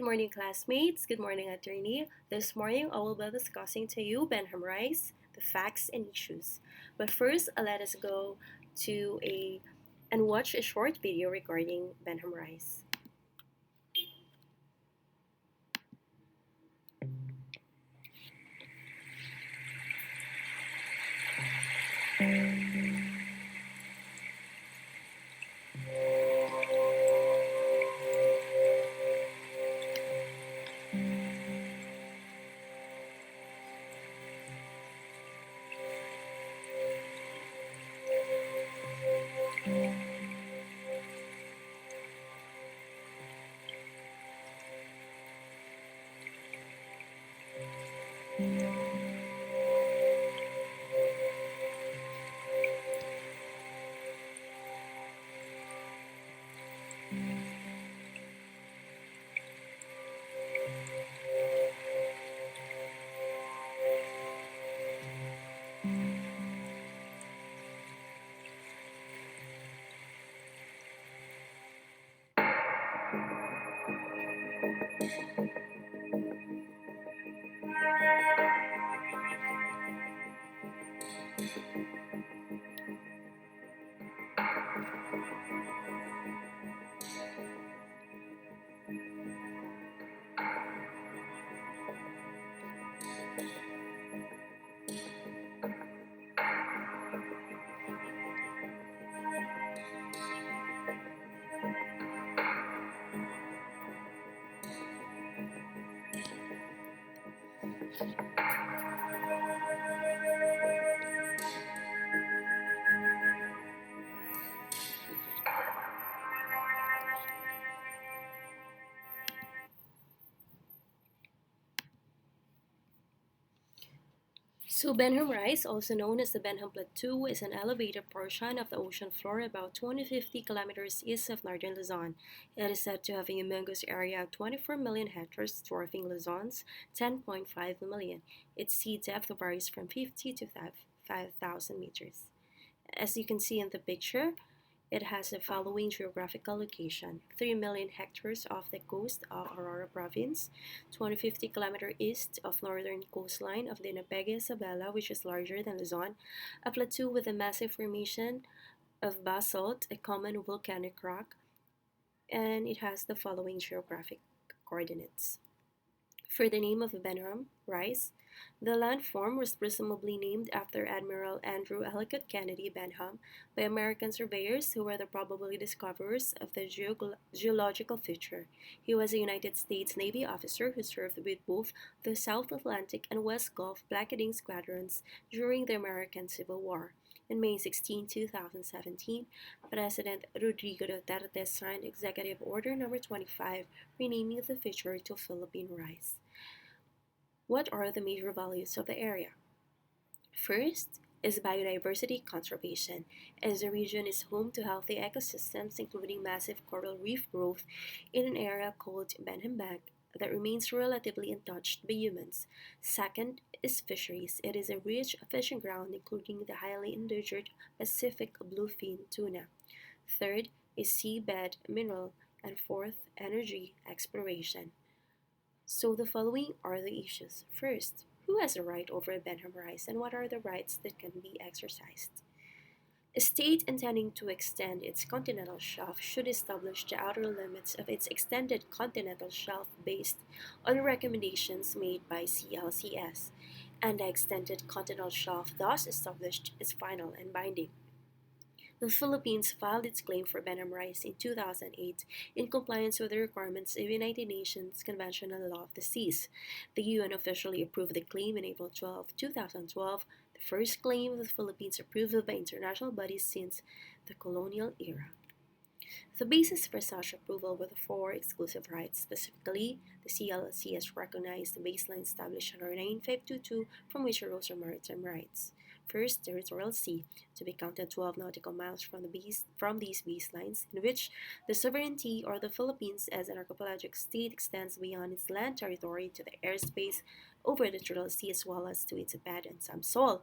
Good morning, classmates. Good morning, attorney. This morning, I will be discussing to you Benham Rice, the facts and issues. But first, let us go to a and watch a short video regarding Benham Rice. So Benham Rise, also known as the Benham Plateau, is an elevated portion of the ocean floor about 250 kilometers east of northern Luzon. It is said to have a humongous area of 24 million hectares, dwarfing Luzon's 10.5 million. Its sea depth varies from 50 to 5,000 meters. As you can see in the picture, it has the following geographical location: 3 million hectares off the coast of Aurora Province, 250 km east of northern coastline of the Napega Isabela, which is larger than Luzon, a plateau with a massive formation of basalt, a common volcanic rock, and it has the following geographic coordinates. For the name of Benham, Rice, the landform was presumably named after Admiral Andrew Ellicott Kennedy Benham by American surveyors who were the probably discoverers of the geological feature. He was a United States Navy officer who served with both the South Atlantic and West Gulf blockading squadrons during the American Civil War. On May 16, 2017, President Rodrigo Duterte signed Executive Order Number 25, renaming the feature to Philippine Rice. What are the major values of the area? First is biodiversity conservation, as the region is home to healthy ecosystems, including massive coral reef growth in an area called Benham Bank that remains relatively untouched by humans. Second is fisheries. It is a rich fishing ground, including the highly endangered Pacific bluefin tuna. Third is seabed mineral, and fourth, energy exploration. So the following are the issues. First, who has a right over Benham Rice and what are the rights that can be exercised? A state intending to extend its continental shelf should establish the outer limits of its extended continental shelf based on recommendations made by CLCS, and the extended continental shelf thus established is final and binding. The Philippines filed its claim for Benham Rice in 2008 in compliance with the requirements of the United Nations Convention on the Law of the Seas. The UN officially approved the claim on April 12, 2012, the first claim of the Philippines approved by international bodies since the colonial era. The basis for such approval were the four exclusive rights. Specifically, the CLCS recognized the baseline established under 9522, from which arose our maritime rights. First, territorial sea, to be counted 12 nautical miles from these baselines, in which the sovereignty or the Philippines as an archipelagic state extends beyond its land territory to the airspace over the territorial sea as well as to its bed and some soil.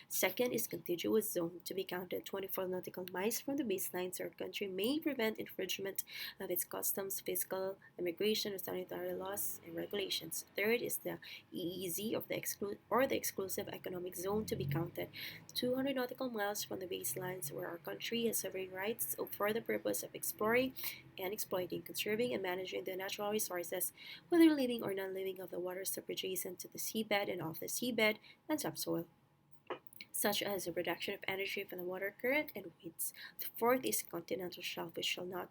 Second is contiguous zone to be counted 24 nautical miles from the baseline so our country may prevent infringement of its customs, fiscal, immigration, or sanitary laws and regulations. Third is the EEZ of the exclusive economic zone to be counted 200 nautical miles from the baselines where our country has sovereign rights for the purpose of exploring and exploiting, conserving and managing the natural resources, whether living or non-living, of the waters adjacent to the seabed and off the seabed and subsoil, such as the production of energy from the water current and winds. The fourth is continental shelf, which shall not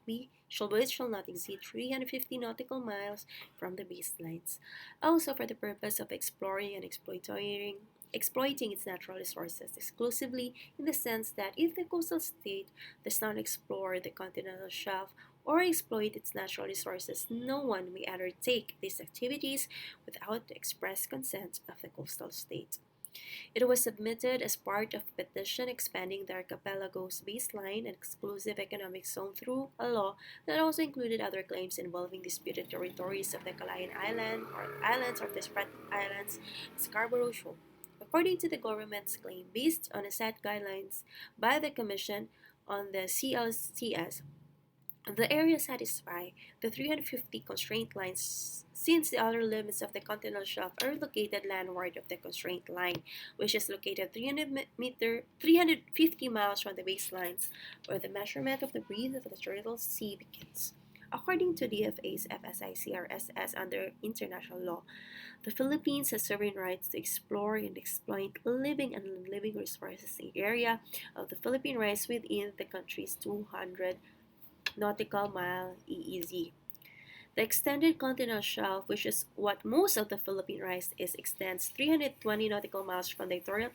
exceed 350 nautical miles from the baselines. Also, for the purpose of exploring and exploiting its natural resources exclusively, in the sense that if the coastal state does not explore the continental shelf or exploit its natural resources, no one may undertake these activities without the express consent of the coastal state. It was submitted as part of a petition expanding the archipelago's baseline and exclusive economic zone through a law that also included other claims involving disputed territories of the Calayan Island or islands of the Spratly Islands, Scarborough Shoal. According to the government's claim, based on a set guidelines by the Commission on the CLCS, the area satisfy the 350 constraint lines since the outer limits of the continental shelf are located landward of the constraint line, which is located 350 miles from the baselines, where the measurement of the breadth of the turtle sea begins. According to DFA's FSICRSS under international law, the Philippines has sovereign rights to explore and exploit living and non-living resources in the area of the Philippine rights within the country's 200 nautical mile EEZ. The extended continental shelf, which is what most of the Philippine rice is, extends 320 nautical miles from the territorial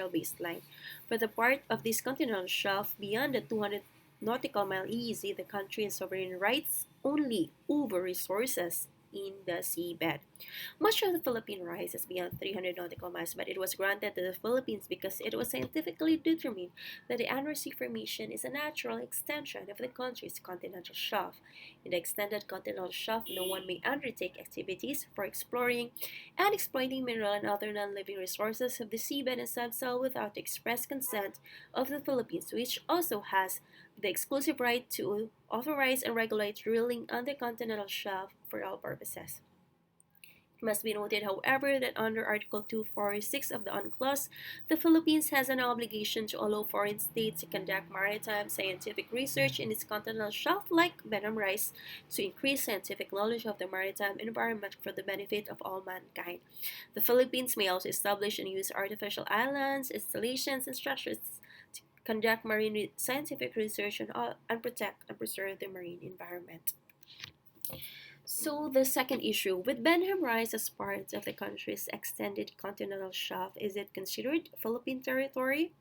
baseline. For the part of this continental shelf beyond the 200 nautical mile EEZ, the country has sovereign rights only over resources in the seabed. Much of the Philippine rice is beyond 300 nautical miles, but it was granted to the Philippines because it was scientifically determined that the Anwar Sea Formation is a natural extension of the country's continental shelf. In the extended continental shelf, no one may undertake activities for exploring and exploiting mineral and other non-living resources of the seabed and subsoil without the express consent of the Philippines, which also has the exclusive right to authorize and regulate drilling on the continental shelf for all purposes. It must be noted, however, that under Article 246 of the UNCLOS, the Philippines has an obligation to allow foreign states to conduct maritime scientific research in its continental shelf like Benham rice to increase scientific knowledge of the maritime environment for the benefit of all mankind. The Philippines may also establish and use artificial islands, installations, and structures to conduct marine scientific research and protect and preserve the marine environment. So the second issue, with Benham Rise as part of the country's extended continental shelf, is it considered Philippine territory?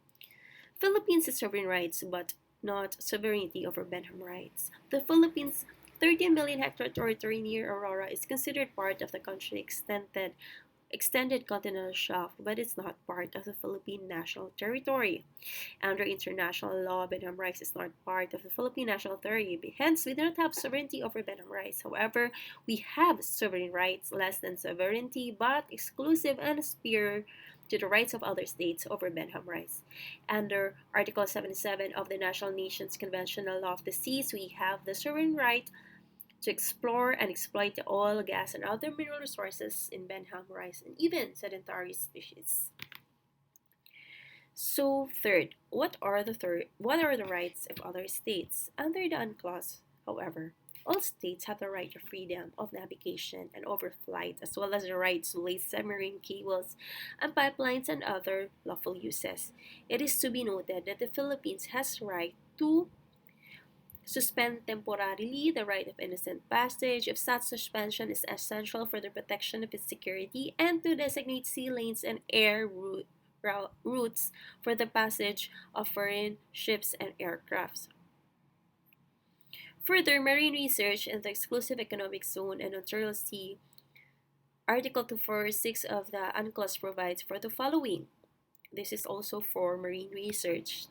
Philippines has sovereign rights, but not sovereignty over Benham rights. The Philippines' 13 million hectare territory near Aurora is considered part of the country's extended continental shelf, but it's not part of the Philippine national territory. Under international law, Benham rice is not part of the Philippine national territory. Hence, we do not have sovereignty over Benham rice. However, we have sovereign rights less than sovereignty, but exclusive and superior to the rights of other states over Benham rice. Under Article 77 of the National Nations Conventional Law of the Seas, we have the sovereign right to explore and exploit the oil, gas, and other mineral resources in Benham rice and even sedentary species. So third, what are the rights of other states? Under the UNCLOS, however, all states have the right of freedom of navigation and overflight, as well as the right to lay submarine cables and pipelines and other lawful uses. It is to be noted that the Philippines has the right to suspend temporarily the right of innocent passage if such suspension is essential for the protection of its security, and to designate sea lanes and routes for the passage of foreign ships and aircrafts. Further, marine research in the exclusive economic zone and Ontario Sea, Article 246 of the UNCLOS provides for the following. This is also for marine research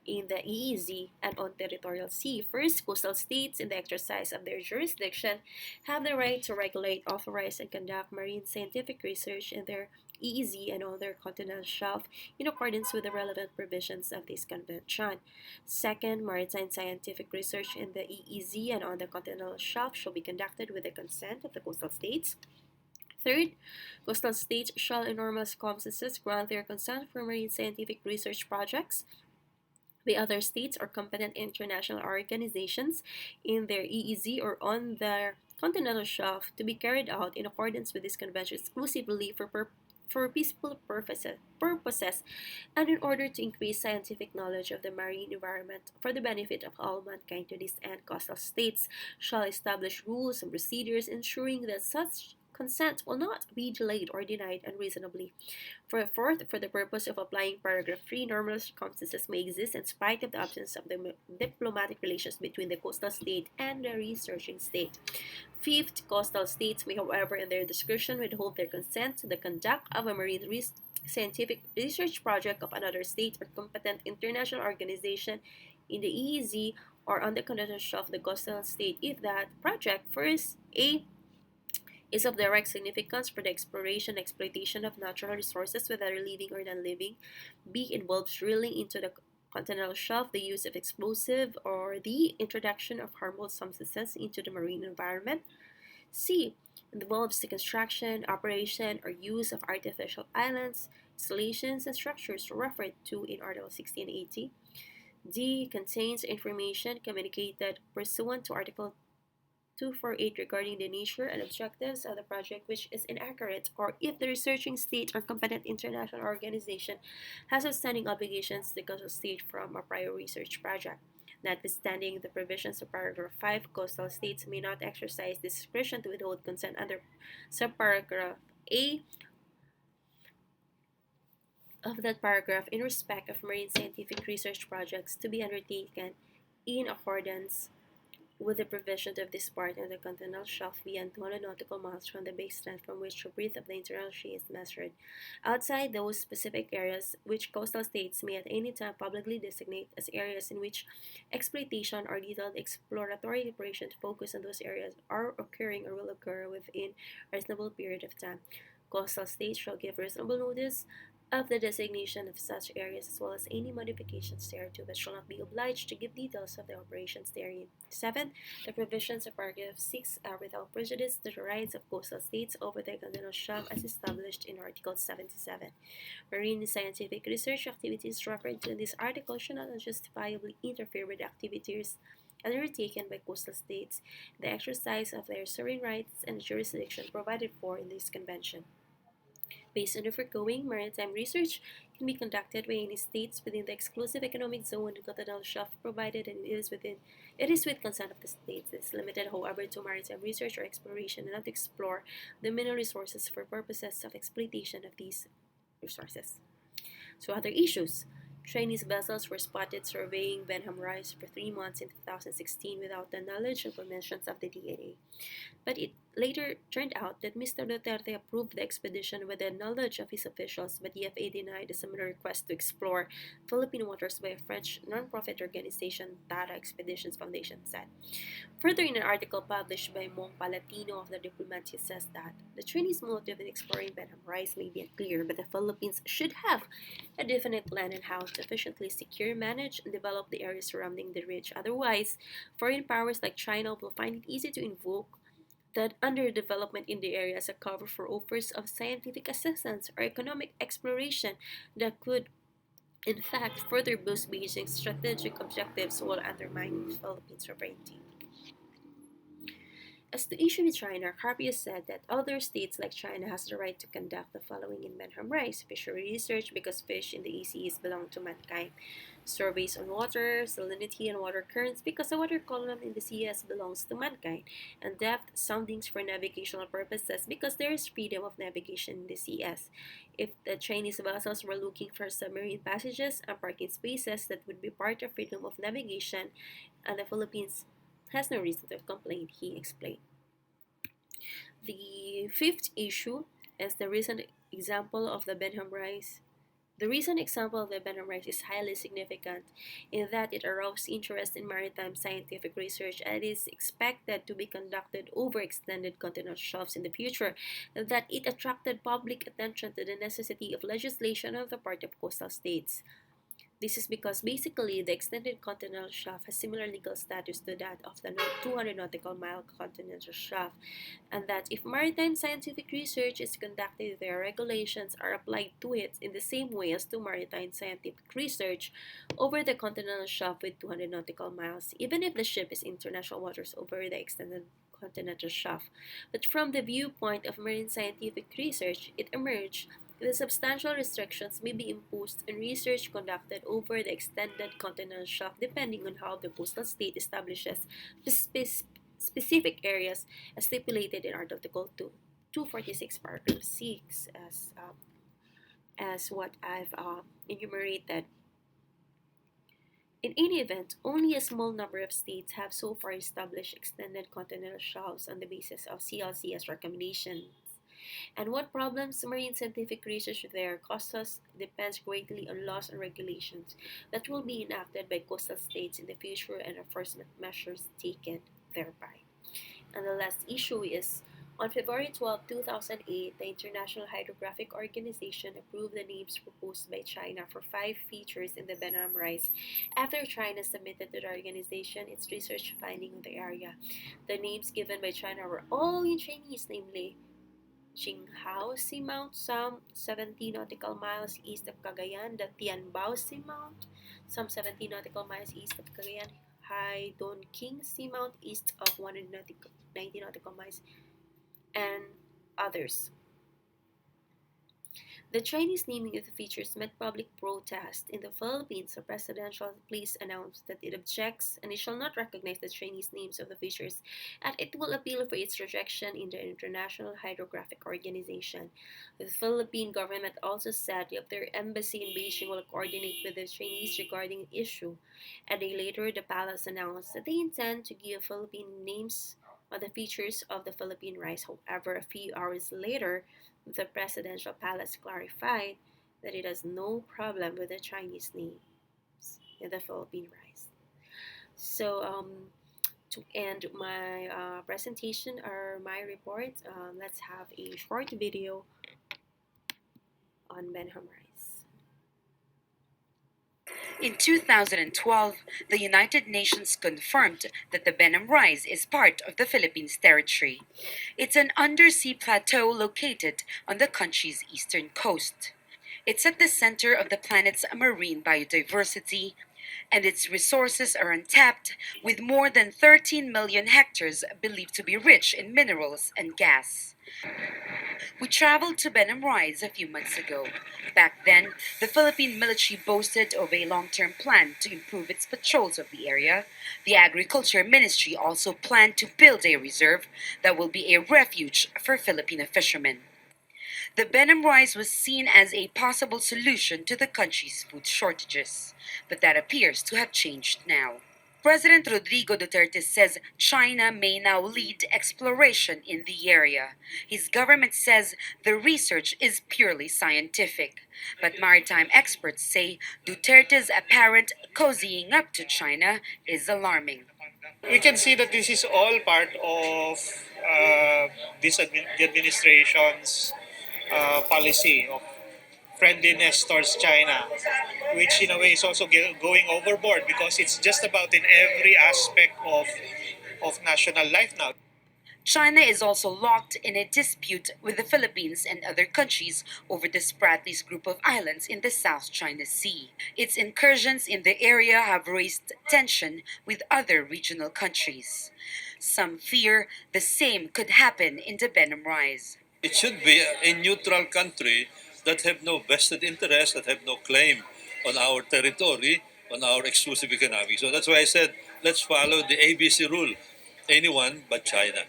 in the EEZ and on territorial sea. First, coastal states, in the exercise of their jurisdiction, have the right to regulate, authorize, and conduct marine scientific research in their EEZ and other continental shelf in accordance with the relevant provisions of this convention. Second, maritime scientific research in the EEZ and on the continental shelf shall be conducted with the consent of the coastal states. Third, coastal states shall in normal circumstances grant their consent for marine scientific research projects by other states or competent international organizations in their EEZ or on their continental shelf to be carried out in accordance with this convention exclusively for peaceful purposes and in order to increase scientific knowledge of the marine environment for the benefit of all mankind. To this end, coastal states shall establish rules and procedures ensuring that such consent will not be delayed or denied unreasonably. Fourth, for the purpose of applying paragraph 3, normal circumstances may exist in spite of the absence of the diplomatic relations between the coastal state and the researching state. Fifth, coastal states may, however, in their discretion, withhold their consent to the conduct of a marine scientific research project of another state or competent international organization in the EEZ or on the continental shelf of the coastal state if that project, first, A, is of direct significance for the exploration and exploitation of natural resources, whether living or non-living. B, involves drilling into the continental shelf, the use of explosive, or the introduction of harmful substances into the marine environment. C, involves the construction, operation, or use of artificial islands, installations, and structures referred to in Article 1680. D, contains information communicated pursuant to Article 248 regarding the nature and objectives of the project which is inaccurate, or if the researching state or competent international organization has outstanding obligations to the coastal state from a prior research project. Notwithstanding the provisions of paragraph 5, coastal states may not exercise discretion to withhold consent under subparagraph A of that paragraph in respect of marine scientific research projects to be undertaken in accordance with the provision of this part of the continental shelf beyond 200 nautical miles from the baseline from which the breadth of the internal sea is measured, outside those specific areas which coastal states may at any time publicly designate as areas in which exploitation or detailed exploratory operations focus on those areas are occurring or will occur within a reasonable period of time. Coastal states shall give reasonable notice of the designation of such areas as well as any modifications thereto, but shall not be obliged to give details of the operations therein. 7. The provisions of paragraph 6 are without prejudice to the rights of coastal states over the continental shelf as established in Article 77. Marine scientific research activities referred to in this article should not unjustifiably interfere with activities undertaken by coastal states, the exercise of their sovereign rights and jurisdiction provided for in this convention. Based on the foregoing, maritime research can be conducted by any states within the exclusive economic zone and continental shelf, provided and it is with consent of the states. It is limited, however, to maritime research or exploration and not to explore the mineral resources for purposes of exploitation of these resources. So other issues. Chinese vessels were spotted surveying Benham Rice for 3 months in 2016 without the knowledge or permissions of the DNA. But it later turned out that Mr. Duterte approved the expedition with the knowledge of his officials, but DFA denied a similar request to explore Philippine waters by a French non-profit organization, Tara Expeditions Foundation said. Further, in an article published by Mong Palatino of the Diplomat, he says that the Chinese motive in exploring Benham Rice may be unclear, but the Philippines should have a definite plan on how to efficiently secure, manage, and develop the areas surrounding the ridge. Otherwise, foreign powers like China will find it easy to invoke that underdevelopment in the area as a cover for offers of scientific assistance or economic exploration that could, in fact, further boost Beijing's strategic objectives while undermining the Philippine sovereignty. As to issue with China, Carpio said that other states like China has the right to conduct the following in Benham Rice: fishery research because fish in the ECs belong to mankind, surveys on water, salinity, and water currents because the water column in the CS belongs to mankind, and depth soundings for navigational purposes because there is freedom of navigation in the CS. If the Chinese vessels were looking for submarine passages and parking spaces, that would be part of freedom of navigation, and the Philippines has no reason to complain, he explained. The fifth issue is the recent example of the Benham Rice The recent example of the Benham Rise is highly significant in that it aroused interest in maritime scientific research and is expected to be conducted over extended continental shelves in the future, and that it attracted public attention to the necessity of legislation on the part of coastal states. This is because basically the extended continental shelf has similar legal status to that of the 200 nautical mile continental shelf, and that if maritime scientific research is conducted there, regulations are applied to it in the same way as to maritime scientific research over the continental shelf with 200 nautical miles, even if the ship is in international waters over the extended continental shelf. But from the viewpoint of marine scientific research, it emerged the substantial restrictions may be imposed on research conducted over the extended continental shelf depending on how the coastal state establishes specific areas as stipulated in Article 2, 246, Paragraph 6, as what I've enumerated. In any event, only a small number of states have so far established extended continental shelves on the basis of CLCS recommendations. And what problems marine scientific research there causes depends greatly on laws and regulations that will be enacted by coastal states in the future and enforcement measures taken thereby. And the last issue is on February 12, 2008, the International Hydrographic Organization approved the names proposed by China for 5 features in the Benham Rise after China submitted to the organization its research finding on the area. The names given by China were all in Chinese, namely Qinghao Seamount, some 70 nautical miles east of Cagayan, the Tianbao Seamount, some 70 nautical miles east of Cagayan, Hai Don King Seamount, east of 190 nautical miles, and others. The Chinese naming of the features met public protest. In the Philippines, the presidential police announced that it objects and it shall not recognize the Chinese names of the features, and it will appeal for its rejection in the International Hydrographic Organization. The Philippine government also said that their embassy in Beijing will coordinate with the Chinese regarding the issue. A day later, the palace announced that they intend to give Philippine names on the features of the Philippine rice. However, a few hours later, the presidential palace clarified that it has no problem with the Chinese names in the Philippine rice. So, to end my presentation or my report, let's have a short video on Benham rice. In 2012, the United Nations confirmed that the Benham Rise is part of the Philippines territory. It's an undersea plateau located on the country's eastern coast. It's at the center of the planet's marine biodiversity, and its resources are untapped, with more than 13 million hectares believed to be rich in minerals and gas. We traveled to Benham Rise a few months ago. Back then, the Philippine military boasted of a long-term plan to improve its patrols of the area. The Agriculture Ministry also planned to build a reserve that will be a refuge for Filipino fishermen. The Benham Rise was seen as a possible solution to the country's food shortages, but that appears to have changed now. President Rodrigo Duterte says China may now lead exploration in the area. His government says the research is purely scientific. But maritime experts say Duterte's apparent cozying up to China is alarming. We can see that this is all part of the administration's policy of friendliness towards China, which in a way is also going overboard because it's just about in every aspect of national life now. China is also locked in a dispute with the Philippines and other countries over the Spratlys group of islands in the South China Sea. Its incursions in the area have raised tension with other regional countries. Some fear the same could happen in the Benham Rise. It should be a neutral country that have no vested interest, that have no claim on our territory, on our exclusive economy. So that's why I said, let's follow the ABC rule. Anyone but China.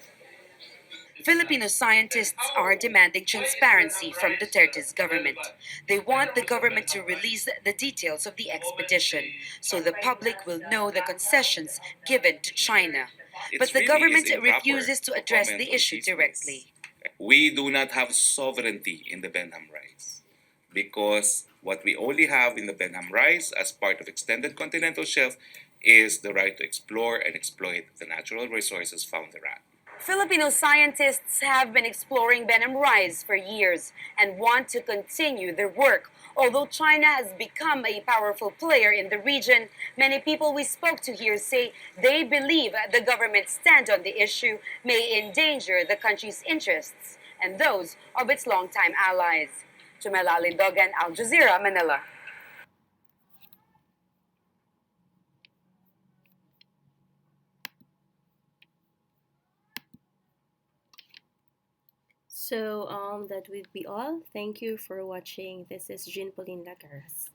Filipino scientists are demanding transparency from Duterte's government. They want the government to release the details of the expedition so the public will know the concessions given to China. But the government refuses to address the issue directly. We do not have sovereignty in the Benham Rise. because what we only have in the Benham Rise as part of extended continental shelf is the right to explore and exploit the natural resources found thereat. Filipino scientists have been exploring Benham Rise for years and want to continue their work. Although China has become a powerful player in the region, many people we spoke to here say they believe the government's stand on the issue may endanger the country's interests and those of its longtime allies. Jumela Alindogan, Al Jazeera, Manila. So that would be all. Thank you for watching. This is Jean Pauline Lagares.